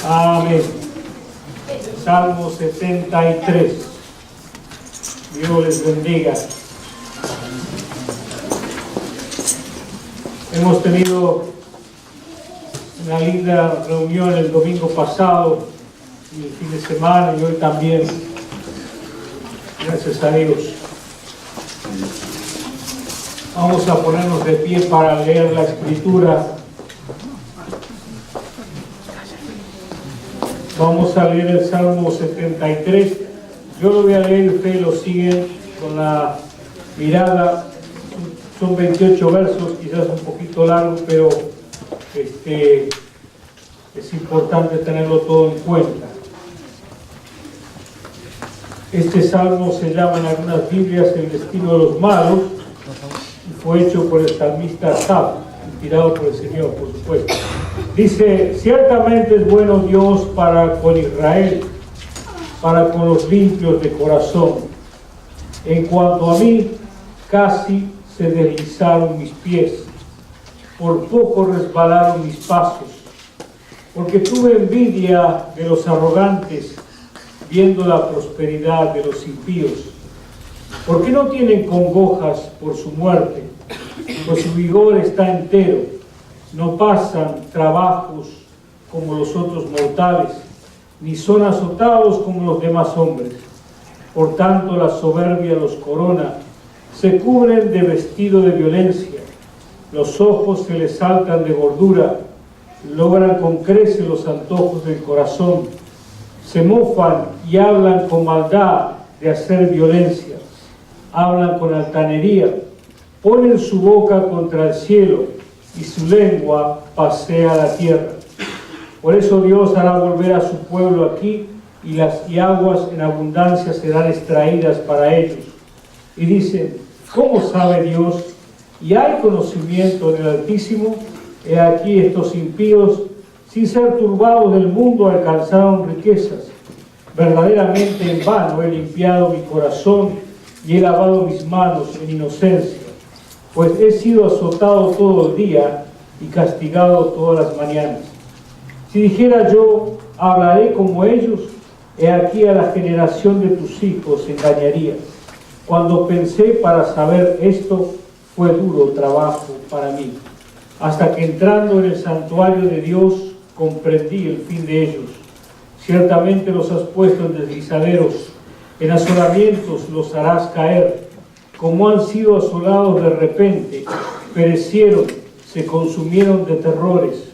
Amén. Salmo 73. Dios les bendiga. Hemos tenido una linda reunión el domingo pasado y el fin de semana y hoy también. Gracias a Dios. Vamos a ponernos de pie para leer la Escritura. Vamos a leer el Salmo 73. Yo lo voy a leer y ustedes lo siguen con la mirada. Son 28 versos, quizás un poquito largo, pero es importante tenerlo todo en cuenta. Este salmo se llama en algunas Biblias el destino de los malos y fue hecho por el salmista Asaf, inspirado por el Señor, por supuesto. Dice: ciertamente es bueno Dios para con Israel, para con los limpios de corazón. En cuanto a mí, casi se deslizaron mis pies, por poco resbalaron mis pasos, porque tuve envidia de los arrogantes, viendo la prosperidad de los impíos. ¿Por qué no tienen congojas por su muerte? Pues su vigor está entero. No pasan trabajos como los otros mortales, ni son azotados como los demás hombres. Por tanto, la soberbia los corona, se cubren de vestido de violencia, los ojos se les saltan de gordura, logran con creces los antojos del corazón, se mofan y hablan con maldad de hacer violencia, hablan con altanería, ponen su boca contra el cielo y su lengua pasea la tierra. Por eso Dios hará volver a su pueblo aquí y las aguas en abundancia serán extraídas para ellos. Y dicen: ¿cómo sabe Dios? ¿Y hay conocimiento del Altísimo? He aquí estos impíos, sin ser turbados del mundo, alcanzaron riquezas. Verdaderamente en vano he limpiado mi corazón y he lavado mis manos en inocencia, pues he sido azotado todo el día y castigado todas las mañanas. Si dijera yo, hablaré como ellos, he aquí a la generación de tus hijos engañaría. Cuando pensé para saber esto, fue duro trabajo para mí, hasta que entrando en el santuario de Dios, comprendí el fin de ellos. Ciertamente los has puesto en deslizaderos, en asolamientos los harás caer. Como han sido asolados de repente, perecieron, se consumieron de terrores.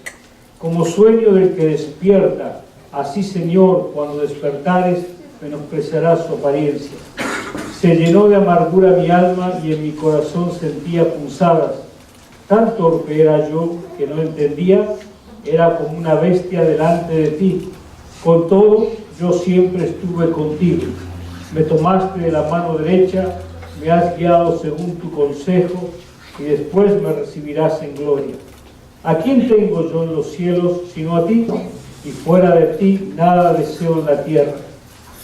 Como sueño del que despierta, así, Señor, cuando despertares, menospreciarás su apariencia. Se llenó de amargura mi alma y en mi corazón sentía punzadas. Tan torpe era yo que no entendía, era como una bestia delante de ti. Con todo, yo siempre estuve contigo. Me tomaste de la mano derecha, me has guiado según tu consejo y después me recibirás en gloria. ¿A quién tengo yo en los cielos sino a ti? Y fuera de ti nada deseo en la tierra.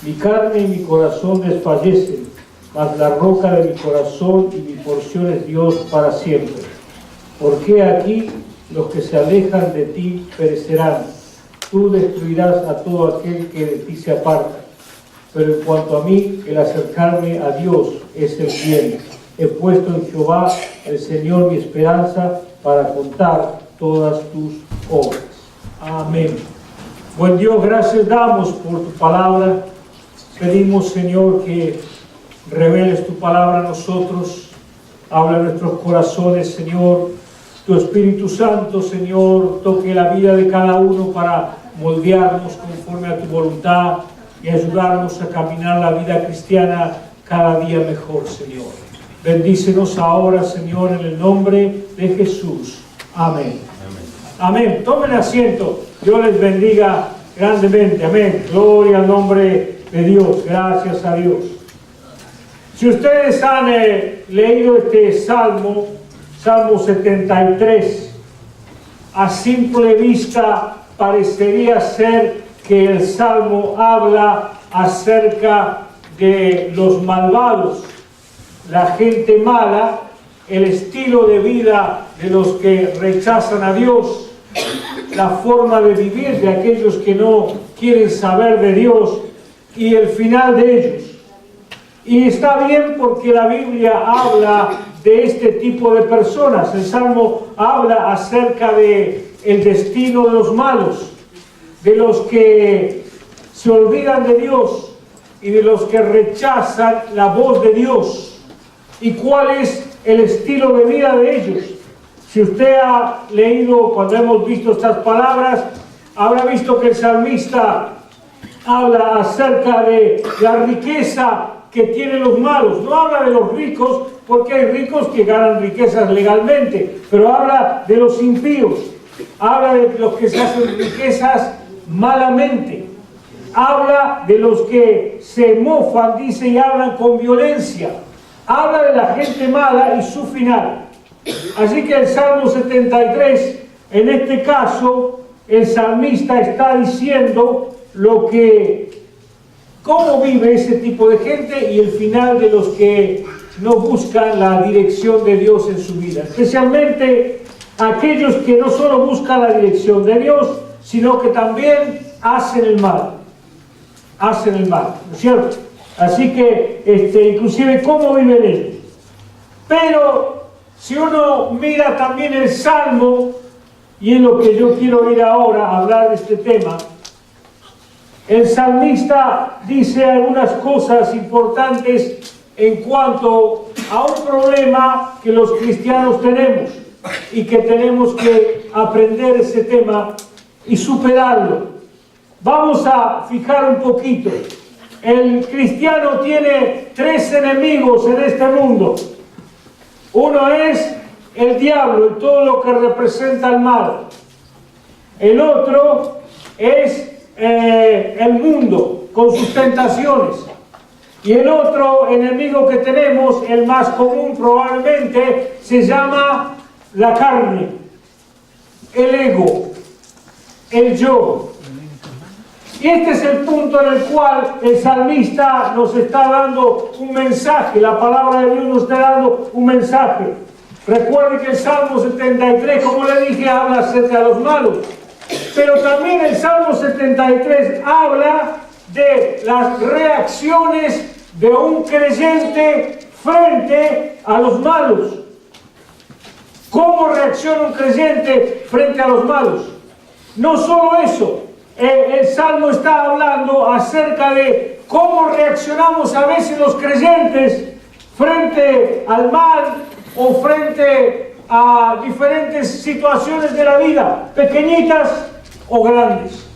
Mi carne y mi corazón desfallecen, mas la roca de mi corazón y mi porción es Dios para siempre. Porque aquí los que se alejan de ti perecerán. Tú destruirás a todo aquel que de ti se aparta. Pero en cuanto a mí, el acercarme a Dios es el bien. He puesto en Jehová, el Señor, mi esperanza, para contar todas tus obras. Amén. Buen Dios, gracias damos por tu palabra. Pedimos, Señor, que reveles tu palabra a nosotros. Habla en nuestros corazones, Señor. Tu Espíritu Santo, Señor, toque la vida de cada uno para moldearnos conforme a tu voluntad y ayudarnos a caminar la vida cristiana cada día mejor, Señor. Bendícenos ahora, Señor, en el nombre de Jesús. Amén. Amén. Amén. Tomen asiento. Dios les bendiga grandemente. Amén. Gloria al nombre de Dios. Gracias a Dios. Si ustedes han leído este Salmo 73, a simple vista parecería ser que el Salmo habla acerca de los malvados, la gente mala, el estilo de vida de los que rechazan a Dios, la forma de vivir de aquellos que no quieren saber de Dios y el final de ellos. Y está bien porque la Biblia habla de este tipo de personas. El Salmo habla acerca de el destino de los malos, de los que se olvidan de Dios y de los que rechazan la voz de Dios. ¿Y cuál es el estilo de vida de ellos? Si usted ha leído, cuando hemos visto estas palabras, habrá visto que el salmista habla acerca de la riqueza que tienen los malos. No habla de los ricos, porque hay ricos que ganan riquezas legalmente, pero habla de los impíos, habla de los que se hacen riquezas malamente, habla de los que se mofan, dice, y hablan con violencia, habla de la gente mala y su final. Así que el Salmo 73, en este caso, el salmista está diciendo cómo vive ese tipo de gente y el final de los que no buscan la dirección de Dios en su vida. Especialmente aquellos que no solo buscan la dirección de Dios, sino que también hacen el mal. Hacen el mal, ¿no es cierto? Así que, inclusive, ¿cómo viven ellos? Pero, si uno mira también el Salmo, y es lo que yo quiero ir ahora a hablar de este tema, el salmista dice algunas cosas importantes en cuanto a un problema que los cristianos tenemos y que tenemos que aprender ese tema y superarlo. Vamos a fijar un poquito. El cristiano tiene tres enemigos en este mundo. Uno es el diablo y todo lo que representa el mal. El otro es el mundo con sus tentaciones. Y el otro enemigo que tenemos, el más común probablemente, se llama la carne, el ego, el yo. Y este es el punto en el cual el salmista nos está dando un mensaje, la palabra de Dios nos está dando un mensaje. Recuerde que el Salmo 73, como le dije, habla acerca de los malos. Pero también el Salmo 73 habla de las reacciones de un creyente frente a los malos. ¿Cómo reacciona un creyente frente a los malos? No solo eso, el Salmo está hablando acerca de cómo reaccionamos a veces los creyentes frente al mal o frente a diferentes situaciones de la vida, pequeñitas o grandes.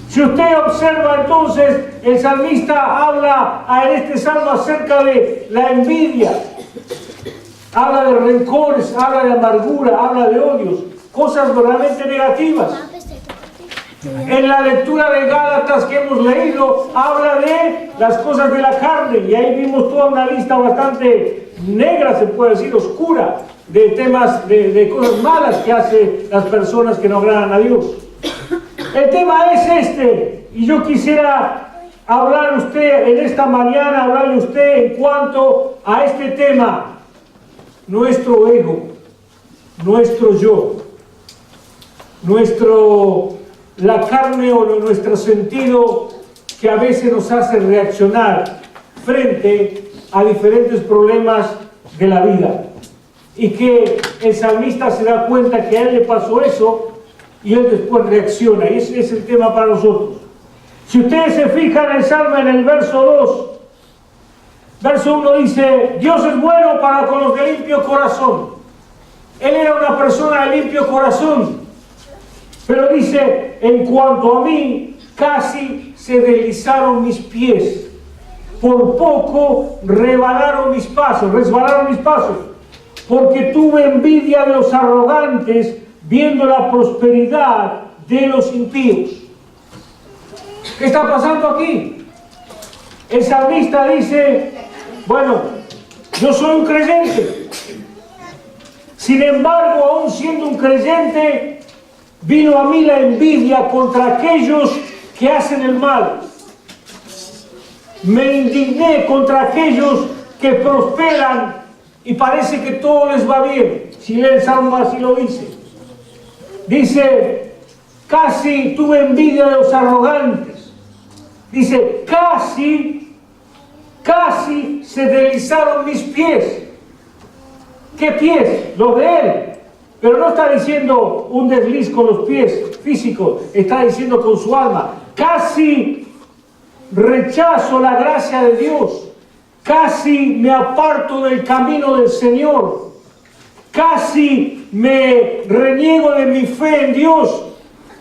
Si usted observa entonces, el salmista habla en este salmo acerca de la envidia, habla de rencores, habla de amargura, habla de odios, cosas verdaderamente negativas. En la lectura de Gálatas que hemos leído, habla de las cosas de la carne, y ahí vimos toda una lista bastante negra, se puede decir, oscura, de temas, de cosas malas que hacen las personas que no agradan a Dios. El tema es este, y yo quisiera hablar usted en esta mañana, hablarle a usted en cuanto a este tema, nuestro ego, nuestro yo, la carne o nuestro sentido que a veces nos hace reaccionar frente a diferentes problemas de la vida. Y que el salmista se da cuenta que a él le pasó eso y él después reacciona. Y ese es el tema para nosotros. Si ustedes se fijan en el Salmo, en el verso 2, verso 1 dice: Dios es bueno para con los de limpio corazón. Él era una persona de limpio corazón. Pero dice: en cuanto a mí, casi se deslizaron mis pies. Por poco resbalaron mis pasos, porque tuve envidia de los arrogantes, viendo la prosperidad de los impíos. ¿Qué está pasando aquí? El salmista dice: bueno, yo soy un creyente. Sin embargo, aún siendo un creyente, vino a mí la envidia contra aquellos que hacen el mal. Me indigné contra aquellos que prosperan y parece que todo les va bien. Si lee el Salmo así lo dice. Dice, casi tuve envidia de los arrogantes. Dice, casi se deslizaron mis pies. ¿Qué pies? Los de él. Pero no está diciendo un desliz con los pies físicos, está diciendo con su alma. Casi rechazo la gracia de Dios. Casi me aparto del camino del Señor. Casi me reniego de mi fe en Dios,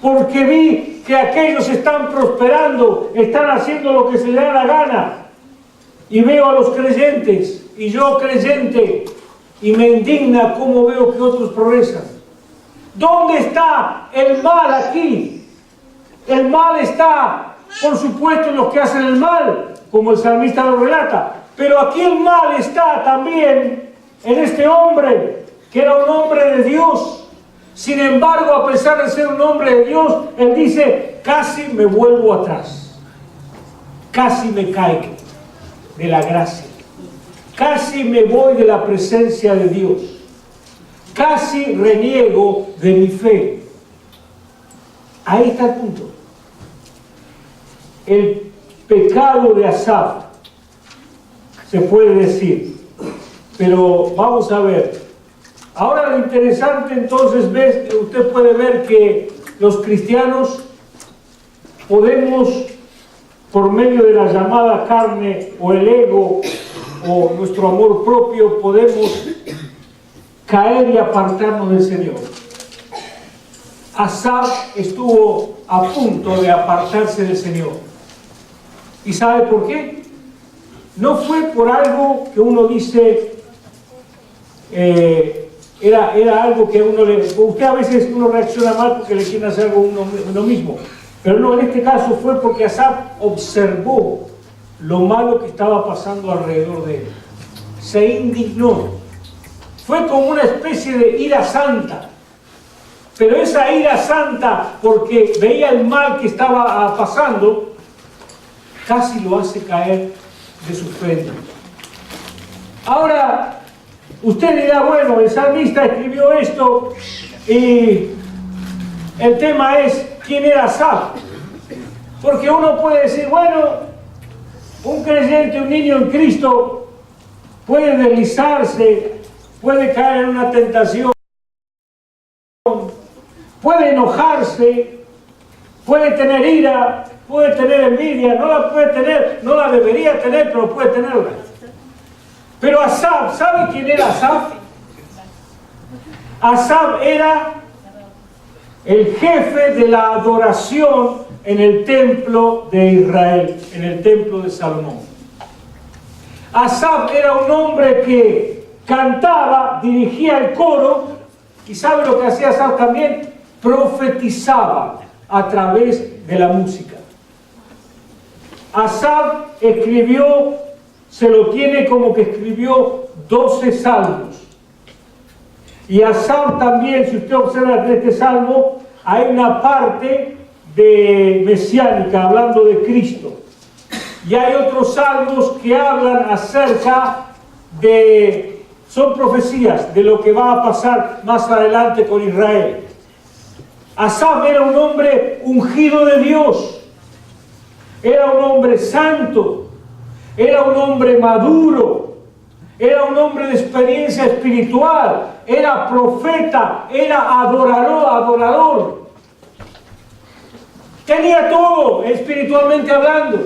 porque vi que aquellos están prosperando, están haciendo lo que se les da la gana. Y veo a los creyentes, y yo creyente, y me indigna cómo veo que otros progresan. ¿Dónde está el mal aquí? El mal está, por supuesto, en los que hacen el mal, como el salmista lo relata. Pero aquí el mal está también en este hombre, que era un hombre de Dios. Sin embargo, a pesar de ser un hombre de Dios, él dice, casi me vuelvo atrás. Casi me caigo de la gracia. Casi me voy de la presencia de Dios. Casi reniego de mi fe. Ahí está el punto. El pecado de Asaf, se puede decir. Pero vamos a ver. Ahora lo interesante entonces, usted puede ver que los cristianos podemos, por medio de la llamada carne o el ego o nuestro amor propio, podemos caer y apartarnos del Señor. Asaf estuvo a punto de apartarse del Señor. ¿Y sabe por qué? No fue por algo que uno dice, era algo que uno le... Usted a veces uno reacciona mal porque le quiere hacer algo uno mismo. Pero no, en este caso fue porque Asaf observó lo malo que estaba pasando alrededor de él. Se indignó. Fue como una especie de ira santa. Pero esa ira santa, porque veía el mal que estaba pasando, casi lo hace caer de su frente. Ahora, usted dirá, bueno, el salmista escribió esto y el tema es quién era Asaf. Porque uno puede decir, bueno, un creyente, un niño en Cristo puede deslizarse, puede caer en una tentación, puede enojarse, puede tener ira, puede tener envidia, no la puede tener, no la debería tener, pero puede tenerla. Pero Asaf, ¿sabe quién era Asaf? Asaf era el jefe de la adoración en el templo de Israel, en el templo de Salomón. Asaf era un hombre que cantaba, dirigía el coro, y ¿sabe lo que hacía Asaf también? Profetizaba a través de la música. Asaf escribió, se lo tiene como que escribió 12 salmos. Y Asaf también, si usted observa en este salmo, hay una parte de mesiánica, hablando de Cristo. Y hay otros salmos que hablan acerca de, son profecías de lo que va a pasar más adelante con Israel. Asaf era un hombre ungido de Dios. Era un hombre santo. Era un hombre maduro. Era un hombre de experiencia espiritual. Era profeta. Era adorador. Tenía todo, espiritualmente hablando.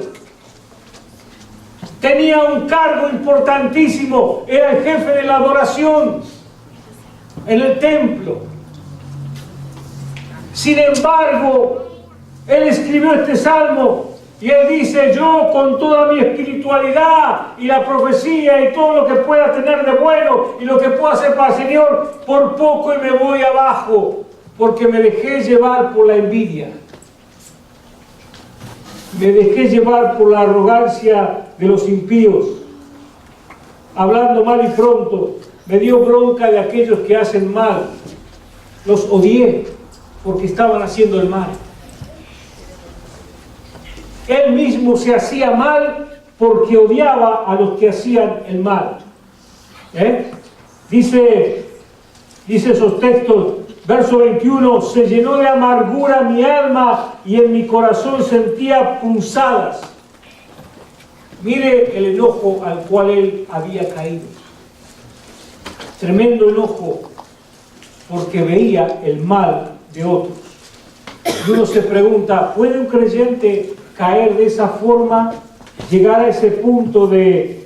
Tenía un cargo importantísimo. Era el jefe de la adoración en el templo. Sin embargo, él escribió este salmo y él dice, yo con toda mi espiritualidad y la profecía y todo lo que pueda tener de bueno y lo que pueda hacer para el Señor, por poco y me voy abajo, porque me dejé llevar por la envidia. Me dejé llevar por la arrogancia de los impíos. Hablando mal y pronto, me dio bronca de aquellos que hacen mal. Los odié porque estaban haciendo el mal. Él mismo se hacía mal porque odiaba a los que hacían el mal. Dice esos textos, Verso 21, se llenó de amargura mi alma y en mi corazón sentía punzadas. Mire el enojo al cual él había caído. Tremendo enojo porque veía el mal de otros. Y uno se pregunta, ¿puede un creyente caer de esa forma, llegar a ese punto de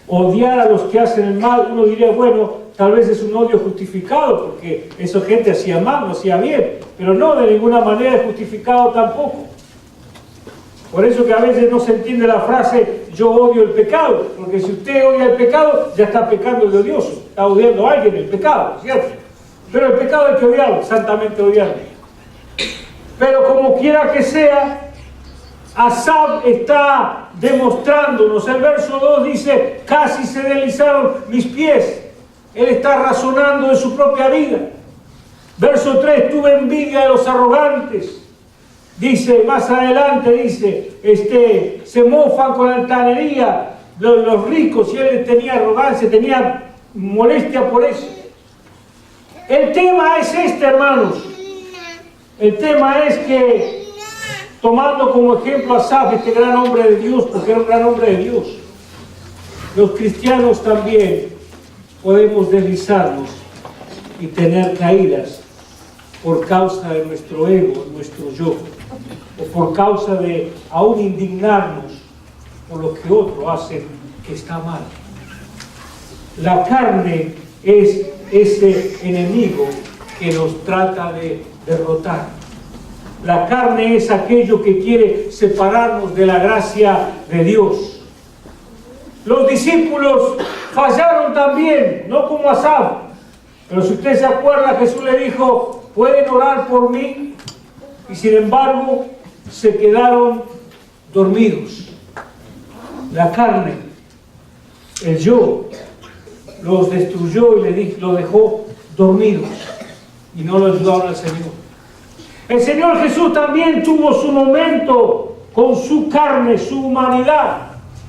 odiar a los que hacen el mal? Uno diría, bueno, tal vez es un odio justificado, porque esa gente hacía mal, no hacía bien, pero no, de ninguna manera es justificado tampoco. Por eso que a veces no se entiende la frase, yo odio el pecado, porque si usted odia el pecado, ya está pecando de odioso, está odiando a alguien el pecado, ¿cierto? Pero el pecado hay que odiarlo, santamente odiarlo. Pero como quiera que sea, Asaf está demostrándonos, el verso 2 dice, casi se deslizaron mis pies. Él está razonando de su propia vida. Verso 3, tuve envidia de los arrogantes. Dice, más adelante dice, se mofan con altanería los ricos, y él tenía arrogancia, tenía molestia por eso. El tema es este, hermanos. El tema es que, tomando como ejemplo a Asaf, este gran hombre de Dios, porque era un gran hombre de Dios, los cristianos también podemos deslizarnos y tener caídas por causa de nuestro ego, nuestro yo, o por causa de aún indignarnos por lo que otro hace que está mal. La carne es ese enemigo que nos trata de derrotar. La carne es aquello que quiere separarnos de la gracia de Dios. Los discípulos fallaron también, no como Asaf. Pero si usted se acuerda, Jesús le dijo, ¿pueden orar por mí? Y sin embargo, se quedaron dormidos. La carne, el yo, los destruyó y los dejó dormidos. Y no lo ayudaron al Señor. El Señor Jesús también tuvo su momento con su carne, su humanidad.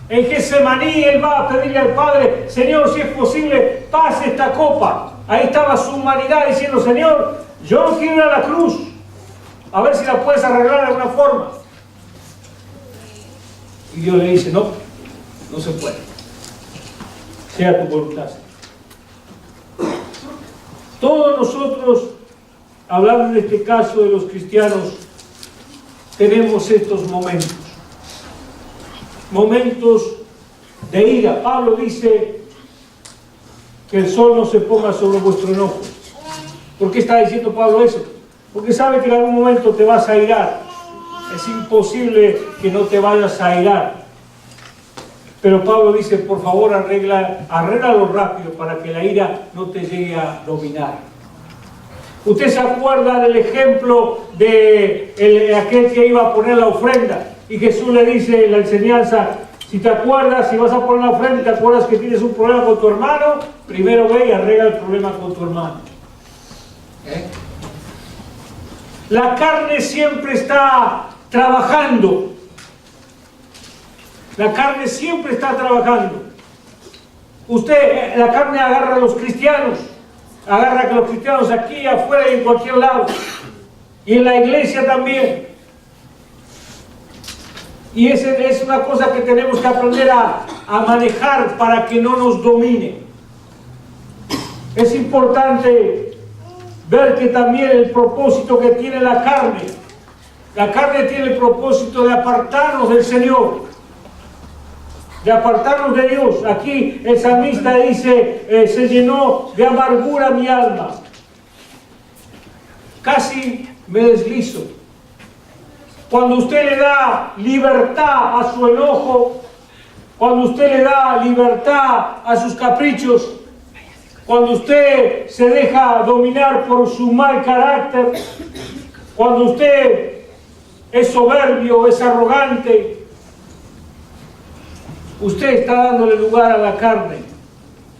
En Getsemaní él va a pedirle al Padre, Señor, si es posible, pase esta copa. Ahí estaba su humanidad diciendo, Señor, yo no quiero ir a la cruz. A ver si la puedes arreglar de alguna forma. Y Dios le dice, no, no se puede. Sea tu voluntad. Todos nosotros, hablando en este caso de los cristianos, tenemos estos momentos. Momentos de ira. Pablo dice que el sol no se ponga sobre vuestro enojo. ¿Por qué está diciendo Pablo eso? Porque sabe que en algún momento te vas a irar. Es imposible que no te vayas a irar. Pero Pablo dice, por favor, arréglalo rápido para que la ira no te llegue a dominar. Usted se acuerda del ejemplo de aquel que iba a poner la ofrenda. Y Jesús le dice en la enseñanza, si te acuerdas, si vas a poner la ofrenda y te acuerdas que tienes un problema con tu hermano, primero ve y arregla el problema con tu hermano. La carne siempre está trabajando. La carne siempre está trabajando. La carne agarra a los cristianos, agarra a los cristianos aquí, afuera y en cualquier lado. Y en la iglesia también. Y esa es una cosa que tenemos que aprender a manejar para que no nos domine. Es importante ver que también el propósito que tiene la carne tiene el propósito de apartarnos del Señor, de apartarnos de Dios. Aquí el salmista dice, se llenó de amargura mi alma. Casi me deslizo. Cuando usted le da libertad a su enojo, cuando usted le da libertad a sus caprichos, cuando usted se deja dominar por su mal carácter, cuando usted es soberbio, es arrogante, usted está dándole lugar a la carne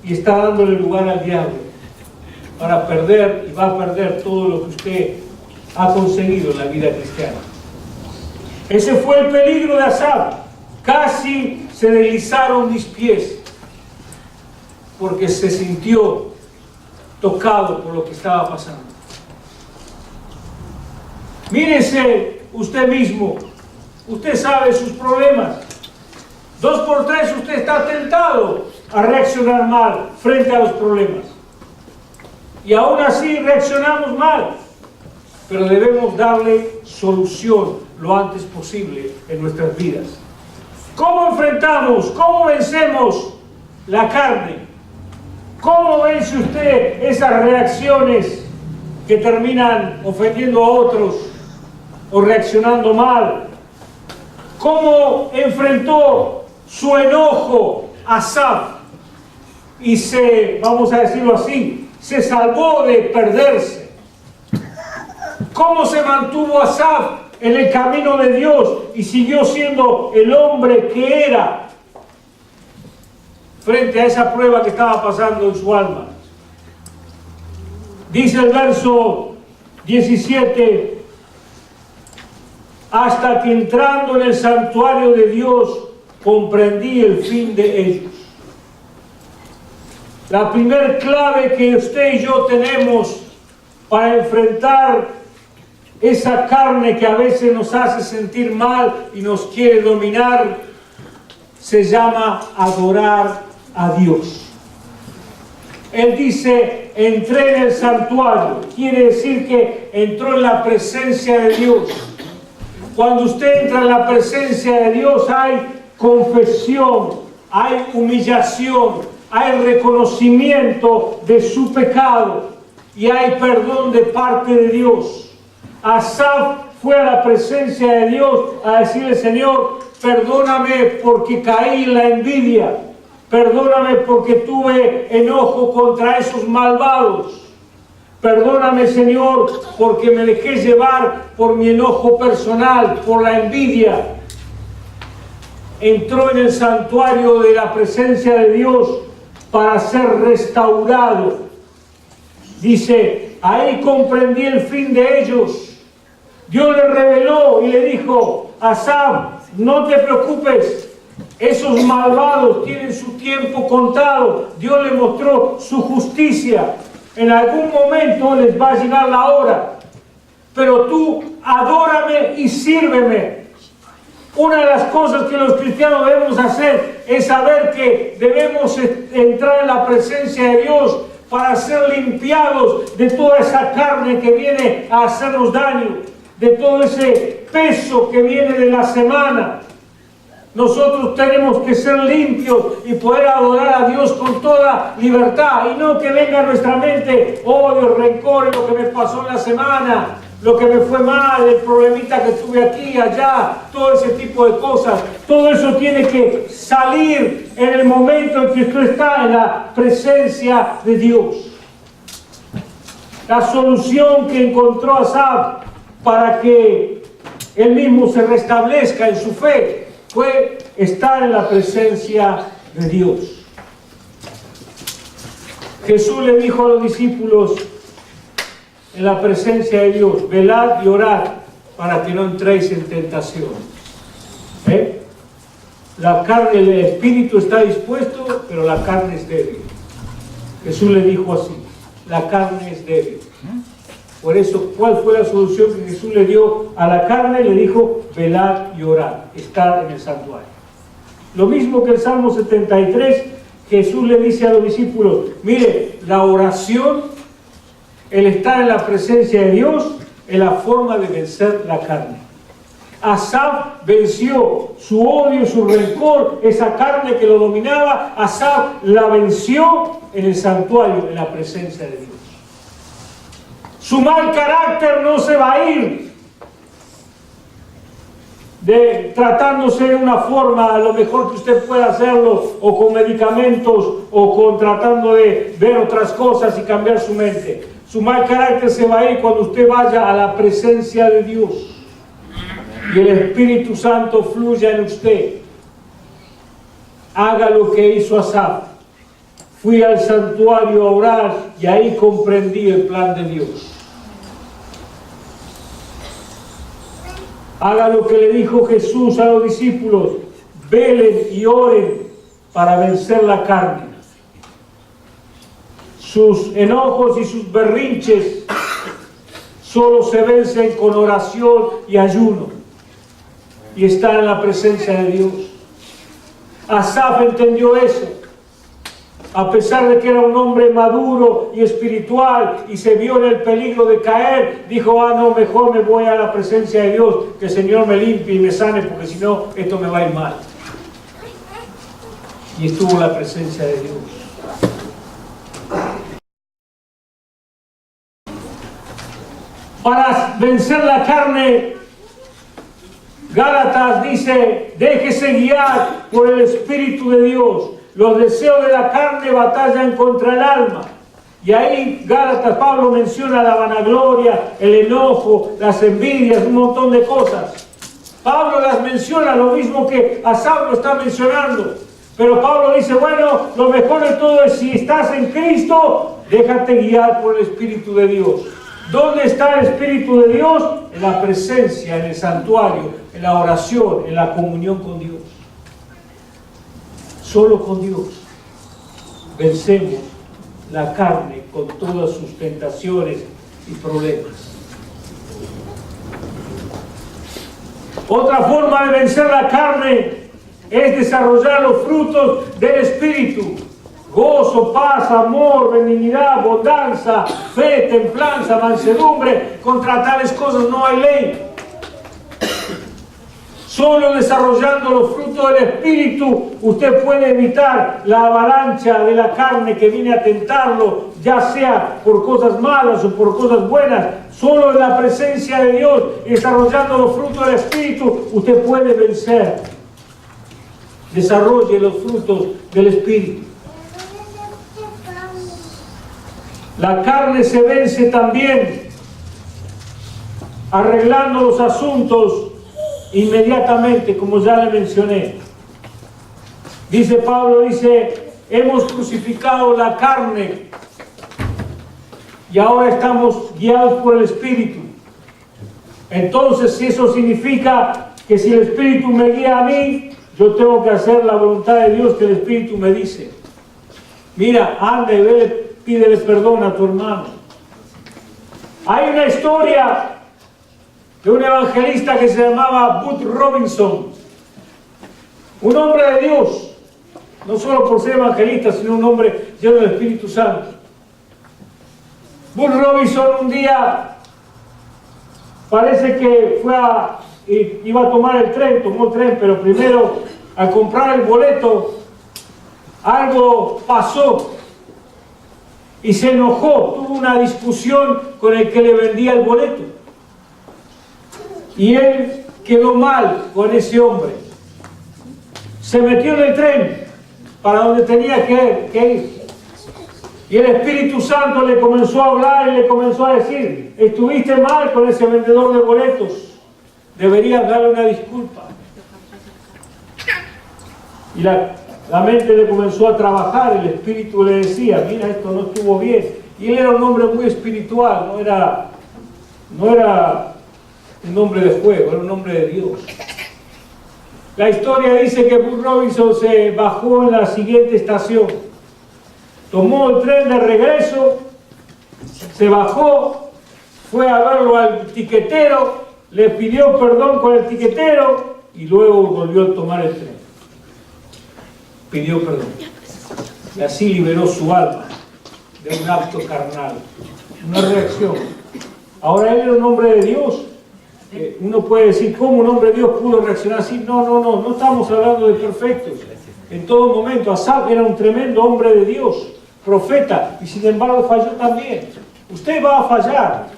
y está dándole lugar al diablo para perder y va a perder todo lo que usted ha conseguido en la vida cristiana. Ese fue el peligro de Asaf. Casi se deslizaron mis pies porque se sintió tocado por lo que estaba pasando. Mírese usted mismo. Usted sabe sus problemas. 2 por 3 usted está tentado a reaccionar mal frente a los problemas. Y aún así reaccionamos mal. Pero debemos darle solución lo antes posible en nuestras vidas. ¿Cómo enfrentamos, cómo vencemos la carne? ¿Cómo vence usted esas reacciones que terminan ofendiendo a otros o reaccionando mal? ¿Cómo enfrentó su enojo Asaf y vamos a decirlo así, se salvó de perderse? ¿Cómo se mantuvo Asaf en el camino de Dios y siguió siendo el hombre que era frente a esa prueba que estaba pasando en su alma? Dice el verso 17: hasta que entrando en el santuario de Dios comprendí el fin de ellos. La primer clave que usted y yo tenemos para enfrentar esa carne que a veces nos hace sentir mal y nos quiere dominar, se llama adorar a Dios. Él dice, entré en el santuario. Quiere decir que entró en la presencia de Dios. Cuando usted entra en la presencia de Dios hay confesión, hay humillación, hay reconocimiento de su pecado y hay perdón de parte de Dios. Asaf fue a la presencia de Dios a decirle: Señor, perdóname porque caí en la envidia, perdóname porque tuve enojo contra esos malvados, perdóname, Señor, porque me dejé llevar por mi enojo personal, por la envidia. Entró en el santuario de la presencia de Dios para ser restaurado. Dice, ahí comprendí el fin de ellos. Dios le reveló y le dijo: Asaf, no te preocupes, esos malvados tienen su tiempo contado. Dios le mostró su justicia. En algún momento les va a llegar la hora, pero tú adórame y sírveme. Una de las cosas que los cristianos debemos hacer es saber que debemos entrar en la presencia de Dios para ser limpiados de toda esa carne que viene a hacernos daño, de todo ese peso que viene de la semana. Nosotros tenemos que ser limpios y poder adorar a Dios con toda libertad, y no que venga a nuestra mente odio, rencor, lo que me pasó en la semana, lo que me fue mal, el problemita que tuve aquí, allá, todo ese tipo de cosas. Todo eso tiene que salir en el momento en que usted está en la presencia de Dios. La solución que encontró Asaf para que él mismo se restablezca en su fe fue estar en la presencia de Dios. Jesús le dijo a los discípulos en la presencia de Dios: velad y orad para que no entréis en tentación. La carne, el espíritu está dispuesto, pero la carne es débil. Jesús le dijo así: la carne es débil. Por eso, ¿cuál fue la solución que Jesús le dio a la carne? Le dijo: velad y orad, estar en el santuario. Lo mismo que el Salmo 73, Jesús le dice a los discípulos: mire, la oración, el estar en la presencia de Dios, es la forma de vencer la carne. Asaf venció su odio, su rencor, esa carne que lo dominaba. Asaf la venció en el santuario, en la presencia de Dios. Su mal carácter no se va a ir tratándose de una forma, a lo mejor que usted pueda hacerlo, o con medicamentos, o tratando de ver otras cosas y cambiar su mente. Su mal carácter se va a ir cuando usted vaya a la presencia de Dios y el Espíritu Santo fluya en usted. Haga lo que hizo Asaf. Fui al santuario a orar y ahí comprendí el plan de Dios. Haga lo que le dijo Jesús a los discípulos: velen y oren para vencer la carne. Sus enojos y sus berrinches solo se vencen con oración y ayuno y estar en la presencia de Dios. Asaf entendió eso. A pesar de que era un hombre maduro y espiritual y se vio en el peligro de caer, dijo, no, mejor me voy a la presencia de Dios, que el Señor me limpie y me sane, porque si no, esto me va a ir mal. Y estuvo en la presencia de Dios. Para vencer la carne, Gálatas dice, déjese guiar por el Espíritu de Dios. Los deseos de la carne batallan contra el alma. Y ahí Gálatas, Pablo menciona la vanagloria, el enojo, las envidias, un montón de cosas. Pablo las menciona, lo mismo que Asaf lo está mencionando. Pero Pablo dice, bueno, lo mejor de todo es si estás en Cristo, déjate guiar por el Espíritu de Dios. ¿Dónde está el Espíritu de Dios? En la presencia, en el santuario, en la oración, en la comunión con Dios. Solo con Dios vencemos la carne con todas sus tentaciones y problemas. Otra forma de vencer la carne es desarrollar los frutos del Espíritu: gozo, paz, amor, benignidad, bondanza, fe, templanza, mansedumbre. Contra tales cosas no hay ley. Solo desarrollando los frutos del Espíritu usted puede evitar la avalancha de la carne que viene a tentarlo, ya sea por cosas malas o por cosas buenas. Solo en la presencia de Dios, desarrollando los frutos del Espíritu, usted puede vencer. Desarrolle los frutos del Espíritu. La carne se vence también arreglando los asuntos inmediatamente, como ya le mencioné. Dice Pablo, hemos crucificado la carne y ahora estamos guiados por el Espíritu. Entonces, si eso significa que si el Espíritu me guía a mí, yo tengo que hacer la voluntad de Dios que el Espíritu me dice. Mira, anda y ve, pídele perdón a tu hermano. Hay una historia de un evangelista que se llamaba Bud Robinson, un hombre de Dios, no solo por ser evangelista, sino un hombre lleno del Espíritu Santo. Bud Robinson un día parece que iba a tomar el tren, tomó el tren, pero primero al comprar el boleto algo pasó y se enojó, tuvo una discusión con el que le vendía el boleto. Y él quedó mal con ese hombre. Se metió en el tren para donde tenía que ir. Y el Espíritu Santo le comenzó a hablar y le comenzó a decir, estuviste mal con ese vendedor de boletos, deberías darle una disculpa. Y la mente le comenzó a trabajar, el Espíritu le decía, mira, esto no estuvo bien. Y él era un hombre muy espiritual, no era un hombre de juego, era un hombre de Dios. La historia dice que Bud Robinson se bajó en la siguiente estación, tomó el tren de regreso, se bajó, fue a verlo al tiquetero, le pidió perdón con el tiquetero y luego volvió a tomar el tren. Pidió perdón. Y así liberó su alma de un acto carnal, una reacción. Ahora él era un hombre de Dios. Uno puede decir, ¿cómo un hombre de Dios pudo reaccionar así? No estamos hablando de perfectos. En todo momento, Asaf era un tremendo hombre de Dios, profeta, y sin embargo falló también. Usted va a fallar.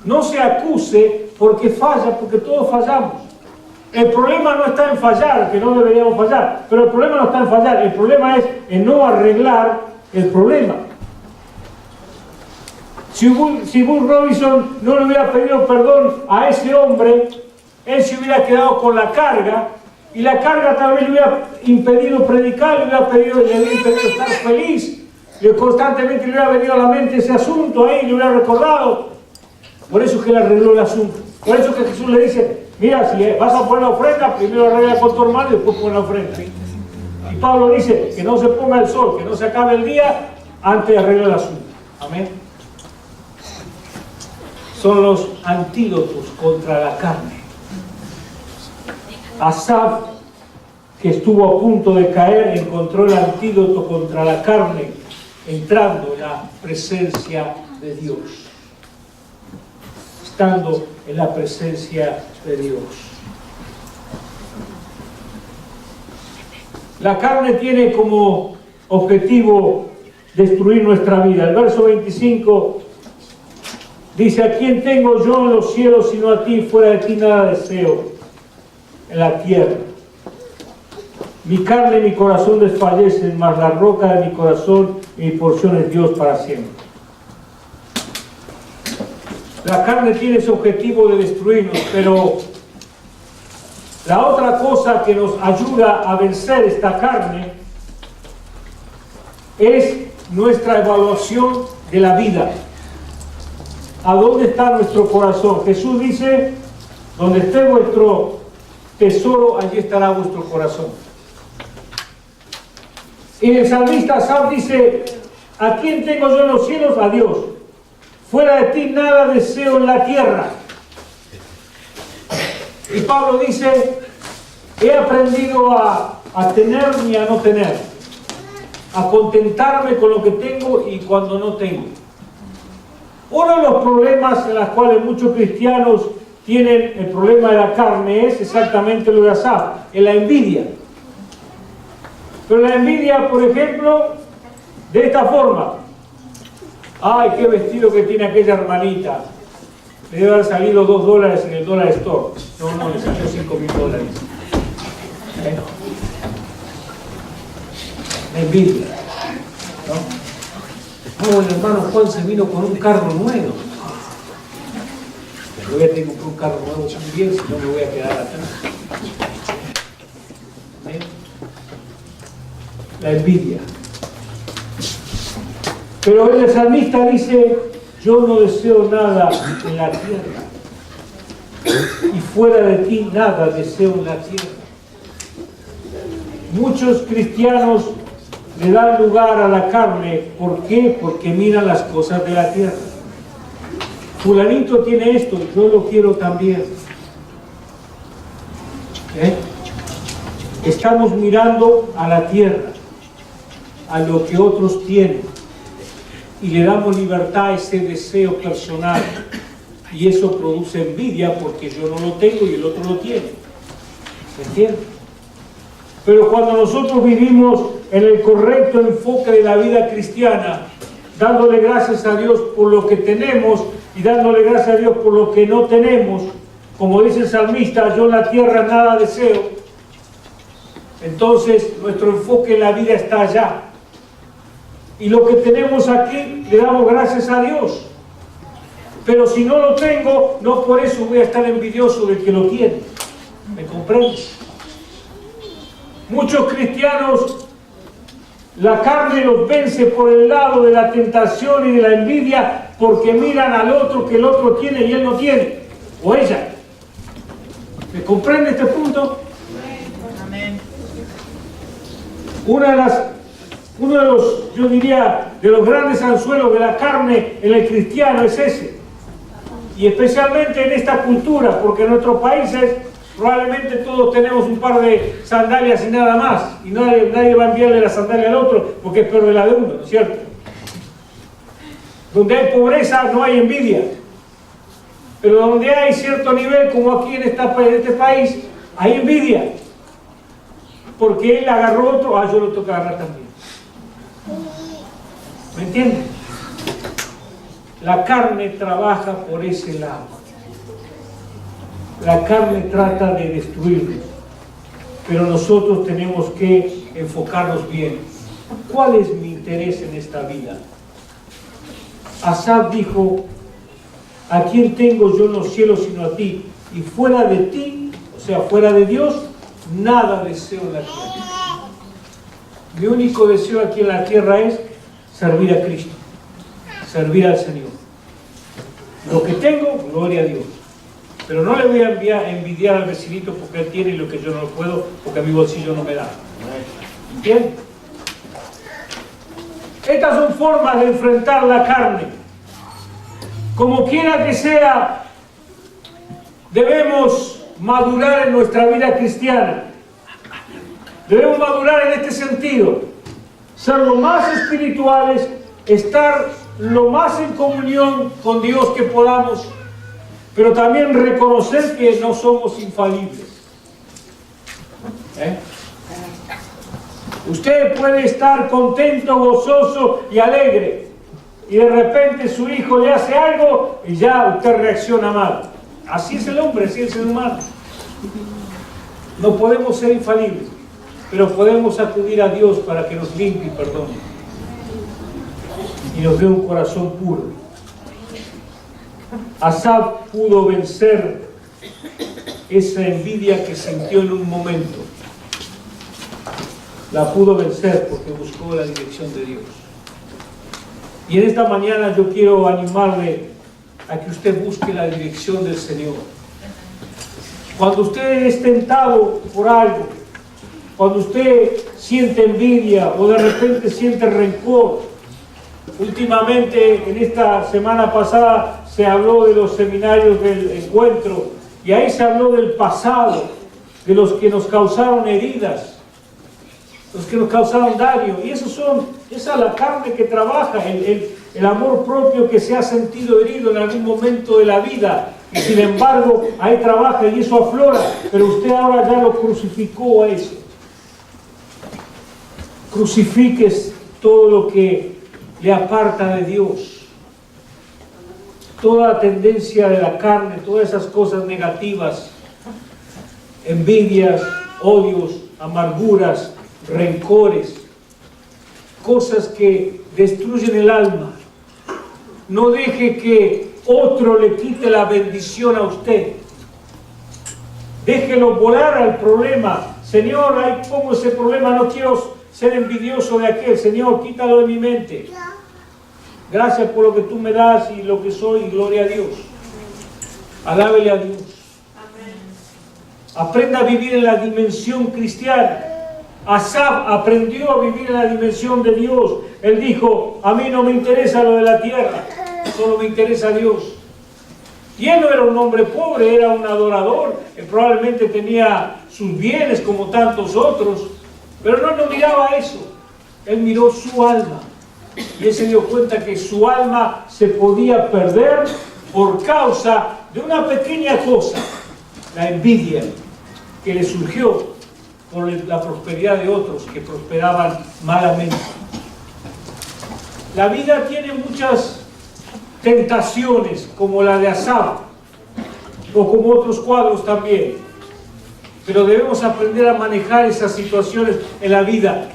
No se acuse porque falla, porque todos fallamos. El problema no está en fallar, que no deberíamos fallar, pero el problema no está en fallar, el problema es en no arreglar el problema. Si Bud Robinson no le hubiera pedido perdón a ese hombre, él se hubiera quedado con la carga, y la carga tal vez le hubiera impedido predicar, le hubiera impedido estar feliz, constantemente le hubiera venido a la mente ese asunto ahí, le hubiera recordado. Por eso es que él arregló el asunto. Por eso es que Jesús le dice, mira, si vas a poner la ofrenda, primero arregla con tu hermano y después pon la ofrenda. Y Pablo dice que no se ponga el sol, que no se acabe el día, antes de arreglar el asunto. Amén. son los antídotos contra la carne. Asaf, que estuvo a punto de caer, encontró el antídoto contra la carne entrando en la presencia de Dios. Estando en la presencia de Dios. La carne tiene como objetivo destruir nuestra vida. El verso 25 dice: ¿a quién tengo yo en los cielos sino a ti? Fuera de ti nada deseo en la tierra. Mi carne y mi corazón desfallecen, mas la roca de mi corazón y mi porción es Dios para siempre. La carne tiene ese objetivo de destruirnos, pero la otra cosa que nos ayuda a vencer esta carne es nuestra evaluación de la vida. ¿A dónde está nuestro corazón? Jesús dice: donde esté vuestro tesoro, allí estará vuestro corazón. Y el salmista Asaf dice: ¿a quién tengo yo en los cielos? A Dios. Fuera de ti nada deseo en la tierra. Y Pablo dice: he aprendido a tener y a no tener, a contentarme con lo que tengo y cuando no tengo. Uno de los problemas en los cuales muchos cristianos tienen el problema de la carne es exactamente lo de Asaf, es la envidia. Pero la envidia, por ejemplo, de esta forma: ay, qué vestido que tiene aquella hermanita, le debe haber salido $2 en el Dollar Store. No, le salió $5,000. La envidia, ¿no? El hermano Juan se vino con un carro nuevo. Voy a tener que comprar un carro nuevo también, si no me voy a quedar atrás. La envidia. Pero el salmista dice: yo no deseo nada en la tierra, y fuera de ti nada deseo en la tierra. Muchos cristianos le dan lugar a la carne. ¿Por qué? Porque miran las cosas de la tierra. Fulanito tiene esto, yo lo quiero también. Estamos mirando a la tierra, a lo que otros tienen, y le damos libertad a ese deseo personal, y eso produce envidia porque yo no lo tengo y el otro lo tiene. ¿Se entiende? Pero cuando nosotros vivimos en el correcto enfoque de la vida cristiana, dándole gracias a Dios por lo que tenemos y dándole gracias a Dios por lo que no tenemos, como dice el salmista: yo en la tierra nada deseo, entonces nuestro enfoque en la vida está allá. Y lo que tenemos aquí le damos gracias a Dios. Pero si no lo tengo, no por eso voy a estar envidioso del que lo tiene. ¿Me comprendes? Muchos cristianos, la carne los vence por el lado de la tentación y de la envidia, porque miran al otro que el otro tiene y él no tiene, o ella. ¿Me comprende este punto? Amén. Uno de los, yo diría, de los grandes anzuelos de la carne en el cristiano es ese. Y especialmente en esta cultura, porque en nuestros países probablemente todos tenemos un par de sandalias y nada más, y nadie va a enviarle la sandalia al otro porque es peor de la de uno, ¿no es cierto? Donde hay pobreza no hay envidia, pero donde hay cierto nivel, como aquí en este país, hay envidia, porque él agarró otro, yo lo tengo que agarrar también. ¿Me entienden? La carne trabaja por ese lado. La carne trata de destruirnos, pero nosotros tenemos que enfocarnos bien. ¿Cuál es mi interés en esta vida? Asaf dijo: ¿a quién tengo yo en los cielos sino a ti? Y fuera de ti, o sea, fuera de Dios, nada deseo en la tierra. Mi único deseo aquí en la tierra es servir a Cristo, servir al Señor. Lo que tengo, gloria a Dios. Pero no le voy a envidiar al vecinito porque él tiene lo que yo no puedo, porque a mi bolsillo no me da. ¿Entiendes? Estas son formas de enfrentar la carne. Como quiera que sea, debemos madurar en nuestra vida cristiana. Debemos madurar en este sentido. Ser lo más espirituales, estar lo más en comunión con Dios que podamos, pero también reconocer que no somos infalibles. Usted puede estar contento, gozoso y alegre, y de repente su hijo le hace algo y ya usted reacciona mal. Así es el hombre, así es el ser humano. No podemos ser infalibles, pero podemos acudir a Dios para que nos limpie y perdone y nos dé un corazón puro. Asaf pudo vencer esa envidia que sintió en un momento. La pudo vencer porque buscó la dirección de Dios. Y en esta mañana yo quiero animarle a que usted busque la dirección del Señor. Cuando usted es tentado por algo, cuando usted siente envidia o de repente siente rencor, últimamente en esta semana pasada se habló de los seminarios del encuentro y ahí se habló del pasado, de los que nos causaron heridas, los que nos causaron daño, y esa es la carne que trabaja, el amor propio que se ha sentido herido en algún momento de la vida, y sin embargo ahí trabaja y eso aflora, pero usted ahora ya lo crucificó a eso. Crucifiques todo lo que le aparta de Dios, toda tendencia de la carne, todas esas cosas negativas, envidias, odios, amarguras, rencores, cosas que destruyen el alma. No deje que otro le quite la bendición a usted. Déjelo volar al problema. Señor, ahí pongo ese problema, no quiero ser envidioso de aquel. Señor, quítalo de mi mente. Gracias por lo que tú me das y lo que soy, y gloria a Dios. Alábele a Dios. Aprenda a vivir en la dimensión cristiana. Asaf aprendió a vivir en la dimensión de Dios. Él dijo, a mí no me interesa lo de la tierra, solo me interesa Dios. Y él no era un hombre pobre, era un adorador. Él probablemente tenía sus bienes como tantos otros, pero no miraba eso. Él miró su alma. Y él se dio cuenta que su alma se podía perder por causa de una pequeña cosa, la envidia que le surgió por la prosperidad de otros que prosperaban malamente. La vida tiene muchas tentaciones, como la de Asaf, o como otros cuadros también. Pero debemos aprender a manejar esas situaciones en la vida.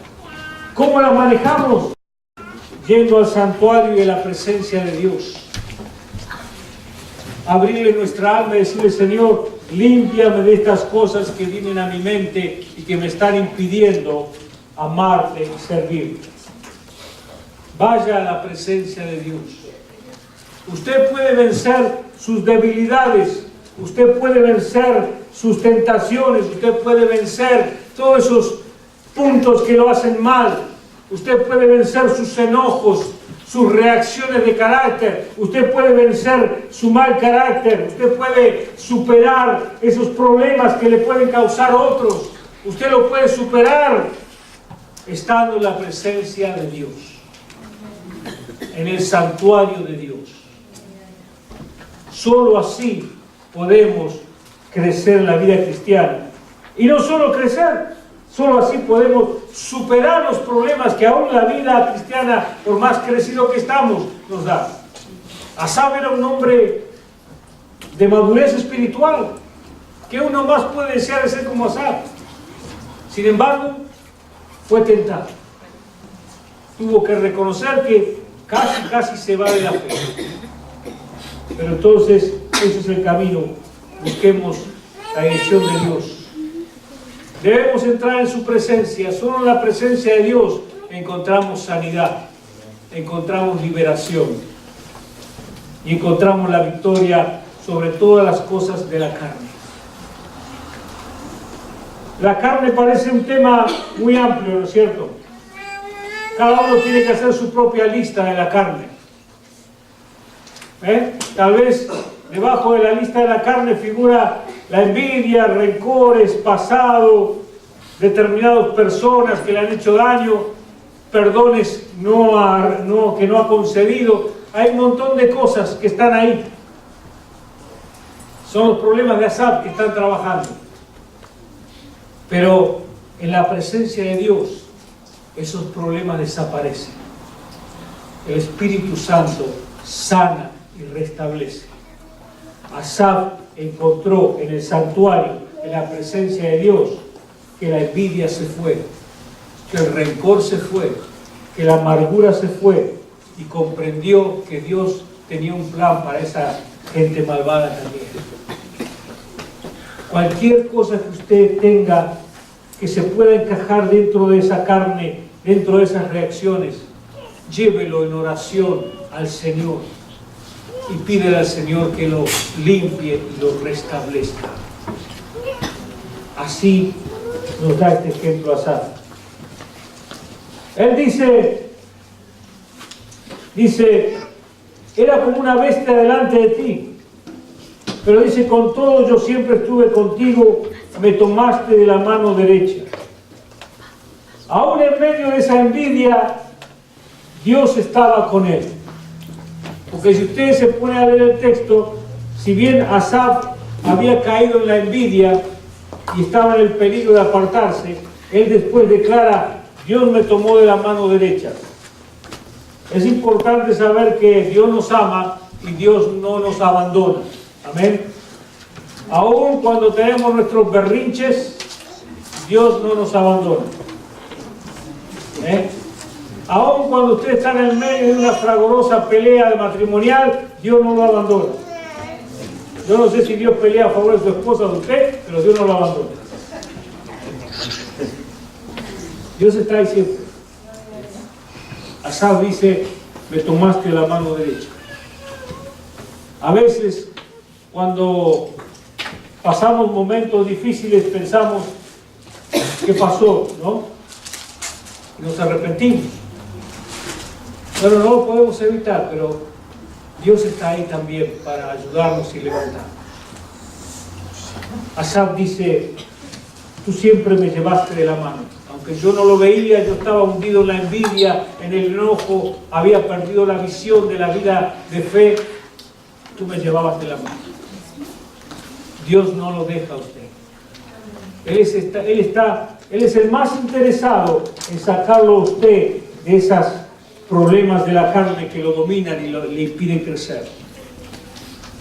¿Cómo las manejamos? Yendo al santuario y a la presencia de Dios. Abrirle nuestra alma y decirle, Señor, límpiame de estas cosas que vienen a mi mente y que me están impidiendo amarte y servirte. Vaya a la presencia de Dios. Usted puede vencer sus debilidades, usted puede vencer sus tentaciones, usted puede vencer todos esos puntos que lo hacen mal, usted puede vencer sus enojos, sus reacciones de carácter, usted puede vencer su mal carácter, usted puede superar esos problemas que le pueden causar otros, usted lo puede superar estando en la presencia de Dios, en el santuario de Dios. Solo así podemos crecer en la vida cristiana. Y no solo crecer, solo así podemos superar los problemas que aún la vida cristiana, por más crecido que estamos, nos da. Asaf era un hombre de madurez espiritual. ¿Qué uno más puede desear de ser como Asaf? Sin embargo, fue tentado. Tuvo que reconocer que casi se va de la fe. Pero entonces, ese es el camino. Busquemos la dirección de Dios. Debemos entrar en su presencia. Solo en la presencia de Dios encontramos sanidad, encontramos liberación y encontramos la victoria sobre todas las cosas de la carne. La carne parece un tema muy amplio, ¿no es cierto? Cada uno tiene que hacer su propia lista de la carne. tal vez debajo de la lista de la carne figura la envidia, rencores, pasado, determinadas personas que le han hecho daño, perdones que no ha concedido. Hay un montón de cosas que están ahí. Son los problemas de Asaf que están trabajando. Pero en la presencia de Dios, esos problemas desaparecen. El Espíritu Santo sana y restablece. Asaf encontró en el santuario, en la presencia de Dios, que la envidia se fue, que el rencor se fue, que la amargura se fue, y comprendió que Dios tenía un plan para esa gente malvada también. Cualquier cosa que usted tenga que se pueda encajar dentro de esa carne, dentro de esas reacciones, llévelo en oración al Señor y pídele al Señor que lo limpie y lo restablezca. Así nos da este ejemplo Asaf. Él dice, era como una bestia delante de ti, pero dice, con todo yo siempre estuve contigo, me tomaste de la mano derecha. Aún en medio de esa envidia, Dios estaba con él. Porque si usted se pone a leer el texto, si bien Asaf había caído en la envidia y estaba en el peligro de apartarse, él después declara, Dios me tomó de la mano derecha. Es importante saber que Dios nos ama y Dios no nos abandona. Amén. Aún cuando tenemos nuestros berrinches, Dios no nos abandona. Aún cuando usted está en el medio de una fragorosa pelea de matrimonial, Dios no lo abandona. Yo no sé si Dios pelea a favor de su esposa o de usted, pero Dios no lo abandona. Dios está ahí siempre. Asaf dice, me tomaste la mano derecha. A veces, cuando pasamos momentos difíciles, pensamos, ¿qué pasó? ¿No? Y nos arrepentimos. Bueno, no lo podemos evitar, pero Dios está ahí también para ayudarnos y levantarnos. Asaf dice, tú siempre me llevaste de la mano. Aunque yo no lo veía, yo estaba hundido en la envidia, en el enojo, había perdido la visión de la vida de fe, tú me llevabas de la mano. Dios no lo deja a usted. Él es el más interesado en sacarlo a usted de esos problemas de la carne que lo dominan y le impiden crecer.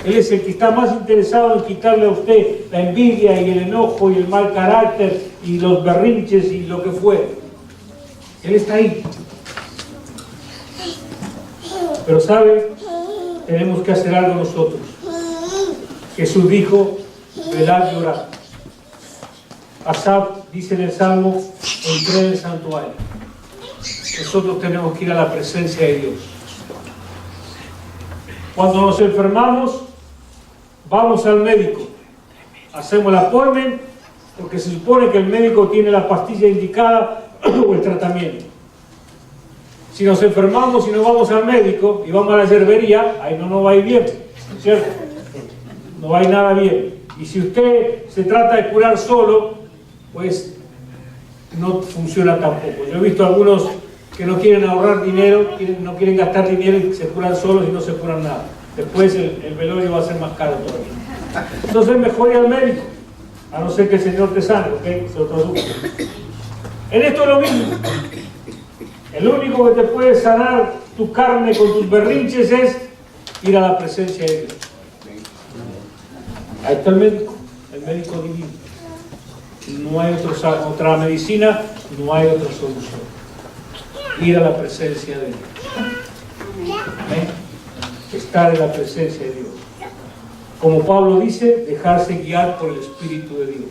Él es el que está más interesado en quitarle a usted la envidia y el enojo y el mal carácter y los berrinches y lo que fuera. Él está ahí. Pero ¿sabe? Tenemos que hacer algo nosotros. Jesús dijo, velad y orad. Asaf dice en el Salmo, entré en el santuario. Nosotros tenemos que ir a la presencia de Dios. Cuando nos enfermamos, vamos al médico. Hacemos el appointment porque se supone que el médico tiene la pastilla indicada o el tratamiento. Si nos enfermamos y no vamos al médico y vamos a la yerbería, ahí no nos va a ir bien, ¿cierto? No va a ir nada bien. Y si usted se trata de curar solo, pues no funciona tampoco. Yo he visto algunos que no quieren ahorrar dinero, no quieren gastar dinero y se curan solos y no se curan nada. Después el velorio va a ser más caro todavía. Entonces es mejor ir al médico, a no ser que el Señor te sane, ¿ok? Se lo traduzco. En esto es lo mismo. El único que te puede sanar tu carne con tus berrinches es ir a la presencia de Dios. Ahí está el médico divino. No hay otra medicina, no hay otra solución. Ir a la presencia de Dios. ¿Eh? Estar en la presencia de Dios. Como Pablo dice, dejarse guiar por el Espíritu de Dios.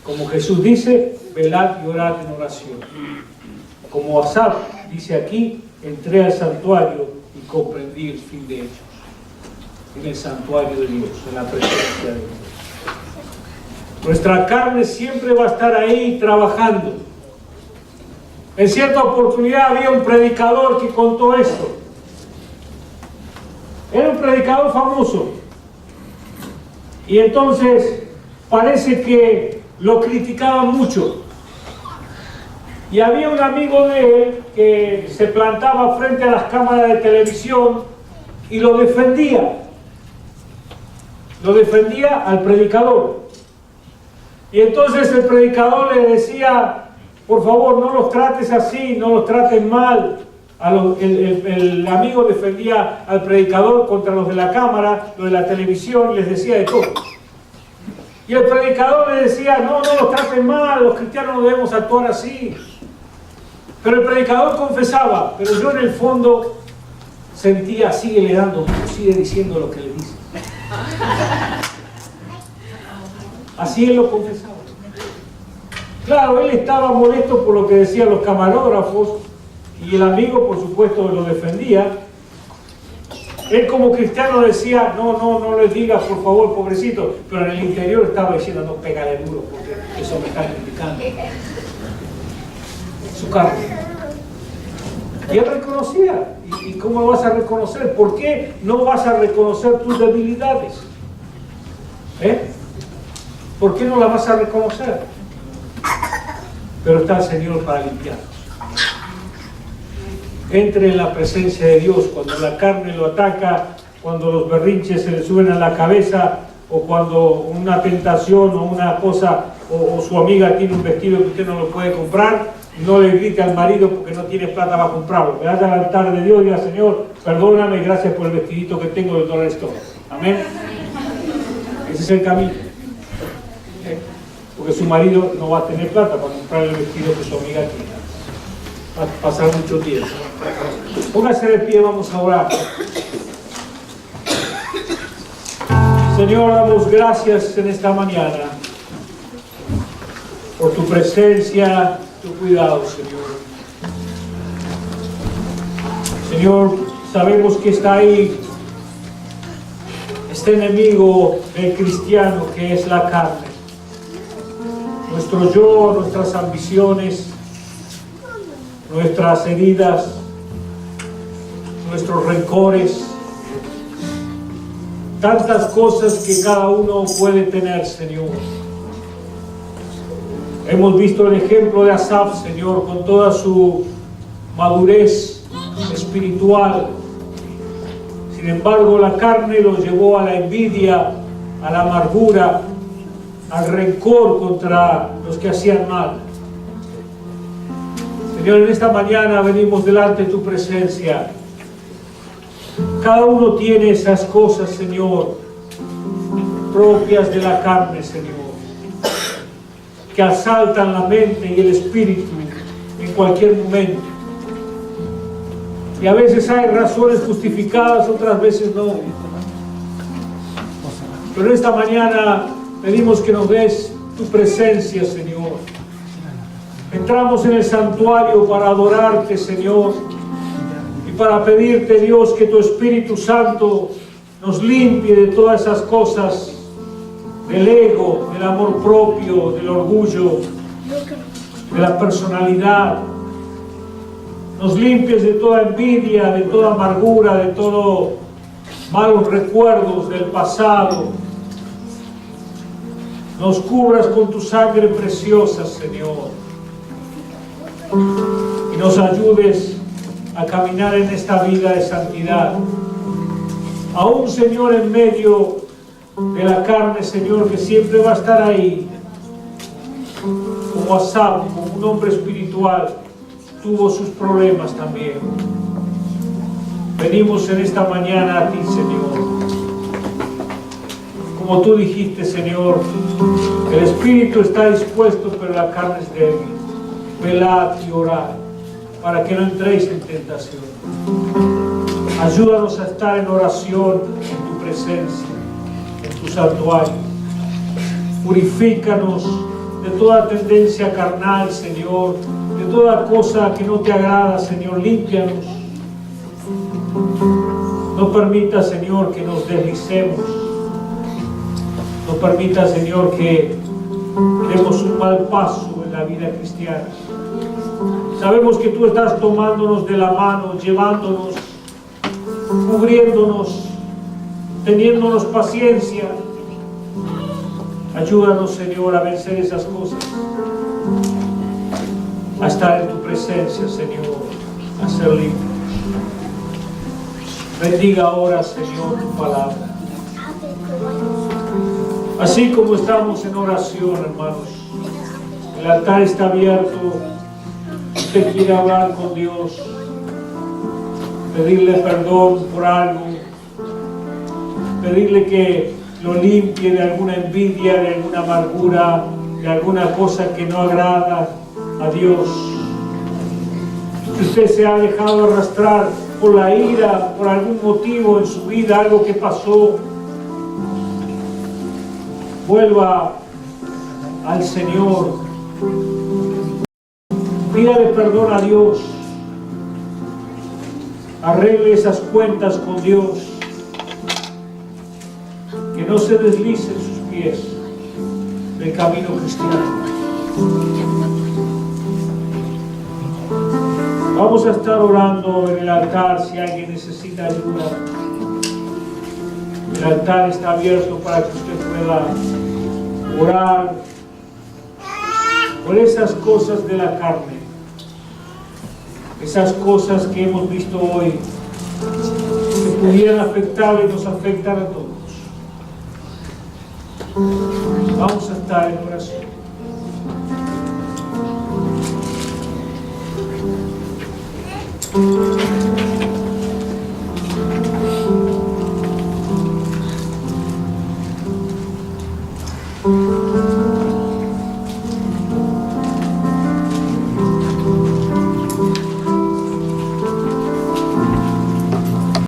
Como Jesús dice, velad y orad en oración. Como Asaf dice aquí, entré al santuario y comprendí el fin de ellos. En el santuario de Dios, en la presencia de Dios. Nuestra carne siempre va a estar ahí trabajando. En cierta oportunidad había un predicador que contó esto. Era un predicador famoso. Y entonces parece que lo criticaban mucho. Y había un amigo de él que se plantaba frente a las cámaras de televisión y lo defendía. Lo defendía al predicador. Y entonces el predicador le decía: por favor, no los trates así, no los trates mal. El amigo defendía al predicador contra los de la cámara, los de la televisión, y les decía de todo. Y el predicador le decía: no los traten mal, los cristianos no debemos actuar así. Pero el predicador confesaba: pero yo en el fondo sentía, sigue diciendo lo que le dice. Así él lo confesaba. Claro, él estaba molesto por lo que decían los camarógrafos y el amigo, por supuesto, lo defendía. Él como cristiano decía: no les digas, por favor, pobrecito. Pero en el interior estaba diciendo: no, pégale duro, porque eso me está criticando. Su carne. Y él reconocía. ¿Y cómo lo vas a reconocer? ¿Por qué no vas a reconocer tus debilidades? ¿Por qué no las vas a reconocer? Pero está el Señor para limpiarnos. Entre en la presencia de Dios cuando la carne lo ataca, cuando los berrinches se le suben a la cabeza, o cuando una tentación o una cosa, o su amiga tiene un vestido que usted no lo puede comprar. No le grite al marido porque no tiene plata para comprarlo. Vaya al altar de Dios y diga: Señor, perdóname, gracias por el vestidito que tengo de dólares todos. Amén. Ese es el camino. Porque su marido no va a tener plata para comprar el vestido que su amiga tiene. Va a pasar mucho tiempo. Póngase de pie, vamos a orar. Señor, damos gracias en esta mañana por tu presencia, tu cuidado, Señor. Señor, sabemos que está ahí este enemigo del cristiano que es la carne. Nuestro yo, nuestras ambiciones, nuestras heridas, nuestros rencores, tantas cosas que cada uno puede tener, Señor. Hemos visto el ejemplo de Asaf, Señor, con toda su madurez espiritual. Sin embargo, la carne lo llevó a la envidia, a la amargura, al rencor contra los que hacían mal. Señor, en esta mañana venimos delante de tu presencia. Cada uno tiene esas cosas, Señor, propias de la carne, Señor, que asaltan la mente y el espíritu en cualquier momento. Y a veces hay razones justificadas, otras veces no. Pero esta mañana pedimos que nos des tu presencia, Señor. Entramos en el santuario para adorarte, Señor, y para pedirte, Dios, que tu Espíritu Santo nos limpie de todas esas cosas, del ego, del amor propio, del orgullo, de la personalidad. Nos limpies de toda envidia, de toda amargura, de todos malos recuerdos del pasado. Nos cubras con tu sangre preciosa, Señor, y nos ayudes a caminar en esta vida de santidad. Aún, Señor, en medio de la carne, Señor, que siempre va a estar ahí, como Asaf, como un hombre espiritual, tuvo sus problemas también. Venimos en esta mañana a ti, Señor. Como tú dijiste, Señor, el espíritu está dispuesto, pero la carne es débil. Velad y orad para que no entréis en tentación. Ayúdanos a estar en oración en tu presencia, en tu santuario. Purifícanos de toda tendencia carnal, Señor, de toda cosa que no te agrada, Señor. Límpianos. No permita, Señor, que nos deslicemos. No permita, Señor, que demos un mal paso en la vida cristiana. Sabemos que tú estás tomándonos de la mano, llevándonos, cubriéndonos, teniéndonos paciencia. Ayúdanos, Señor, a vencer esas cosas, a estar en tu presencia, Señor, a ser libre. Bendiga ahora, Señor, tu palabra. Así como estamos en oración, hermanos, el altar está abierto. Usted quiere hablar con Dios, pedirle perdón por algo, pedirle que lo limpie de alguna envidia, de alguna amargura, de alguna cosa que no agrada a Dios. Si usted se ha dejado arrastrar por la ira, por algún motivo en su vida, algo que pasó, vuelva al Señor. Pídale perdón a Dios. Arregle esas cuentas con Dios. Que no se deslicen sus pies del camino cristiano. Vamos a estar orando en el altar si alguien necesita ayuda. El altar está abierto para que usted pueda orar por esas cosas de la carne, esas cosas que hemos visto hoy, que pudieran afectar y nos afectan a todos. Vamos a estar en oración.